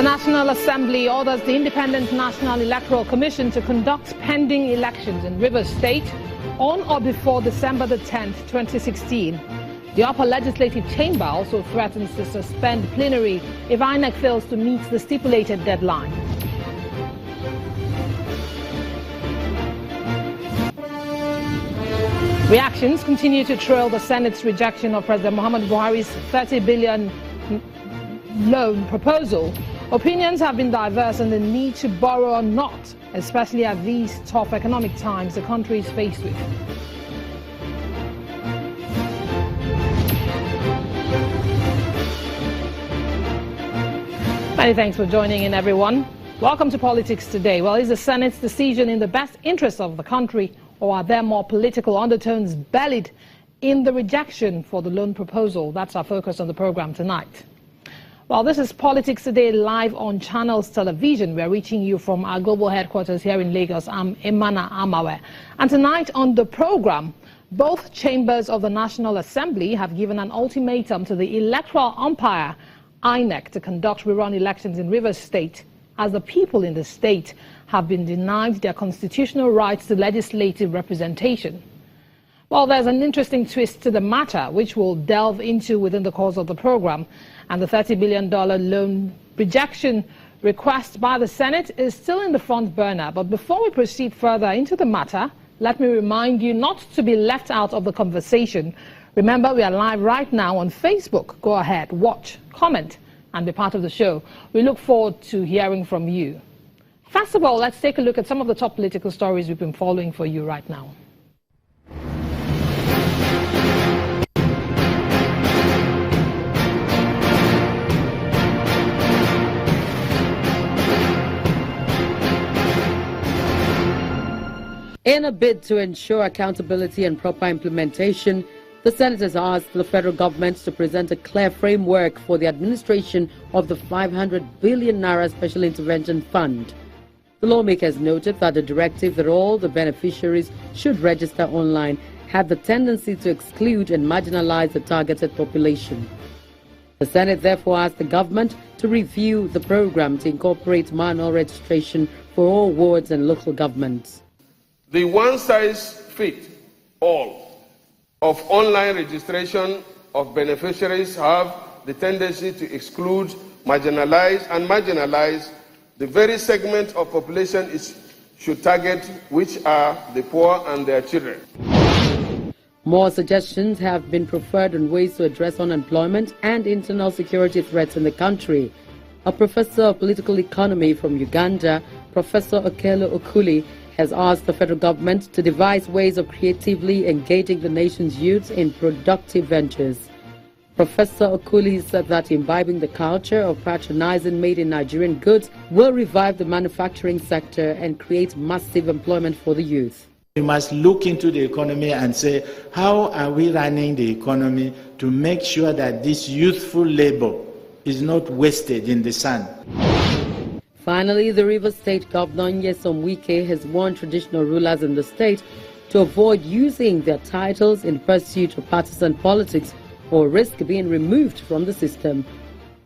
The National Assembly orders the Independent National Electoral Commission to conduct pending elections in Rivers State on or before December the 10th, 2016. The upper legislative chamber also threatens to suspend plenary if INEC fails to meet the stipulated deadline. Reactions continue to trail the Senate's rejection of President Muhammadu Buhari's 30 billion loan proposal. Opinions have been diverse on the need to borrow or not, especially at these tough economic times the country is faced with. Many thanks for joining in, everyone. Welcome to Politics Today. Well, is the Senate's decision in the best interest of the country, or are there more political undertones buried in the rejection for the loan proposal? That's our focus on the program tonight. Well, this is Politics Today live on Channels Television. We're reaching you from our global headquarters here in Lagos. I'm Emana Amawe. And tonight on the program, both chambers of the National Assembly have given an ultimatum to the electoral umpire, INEC, to conduct rerun elections in Rivers State, as the people in the state have been denied their constitutional rights to legislative representation. Well, there's an interesting twist to the matter, which we'll delve into within the course of the program. And the $30 billion loan rejection request by the Senate is still in the front burner. But before we proceed further into the matter, let me remind you not to be left out of the conversation. Remember, we are live right now on Facebook. Go ahead, watch, comment, and be part of the show. We look forward to hearing from you. First of all, let's take a look at some of the top political stories we've been following for you right now. In a bid to ensure accountability and proper implementation, the Senate has asked the federal government to present a clear framework for the administration of the 500 billion naira Special Intervention Fund. The lawmakers noted that the directive that all the beneficiaries should register online had the tendency to exclude and marginalize the targeted population. The Senate therefore asked the government to review the program to incorporate manual registration for all wards and local governments. The one-size-fits-all of online registration of beneficiaries have the tendency to exclude, marginalize the very segment of population it should target, which are the poor and their children. More suggestions have been preferred on ways to address unemployment and internal security threats in the country. A professor of political economy from Uganda, Professor Okello Okuli, has asked the federal government to devise ways of creatively engaging the nation's youth in productive ventures. Professor Okuli said that imbibing the culture of patronizing made-in-Nigerian goods will revive the manufacturing sector and create massive employment for the youth. We must look into the economy and say, how are we running the economy to make sure that this youthful labor is not wasted in the sun? Finally, the Rivers State Governor Nyesom Wike has warned traditional rulers in the state to avoid using their titles in pursuit of partisan politics or risk being removed from the system.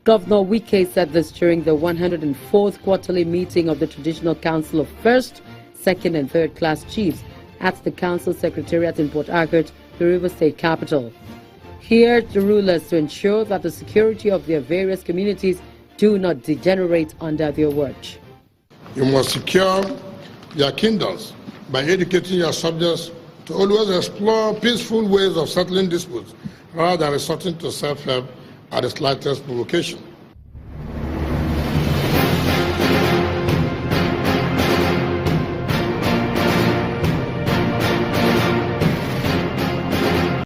Governor Wike said this during the 104th quarterly meeting of the Traditional Council of First, Second and Third Class Chiefs at the Council Secretariat in Port Harcourt, the Rivers State capital. He urged the rulers to ensure that the security of their various communities do not degenerate under their watch. You must secure your kingdoms by educating your subjects to always explore peaceful ways of settling disputes rather than resorting to self-help at the slightest provocation.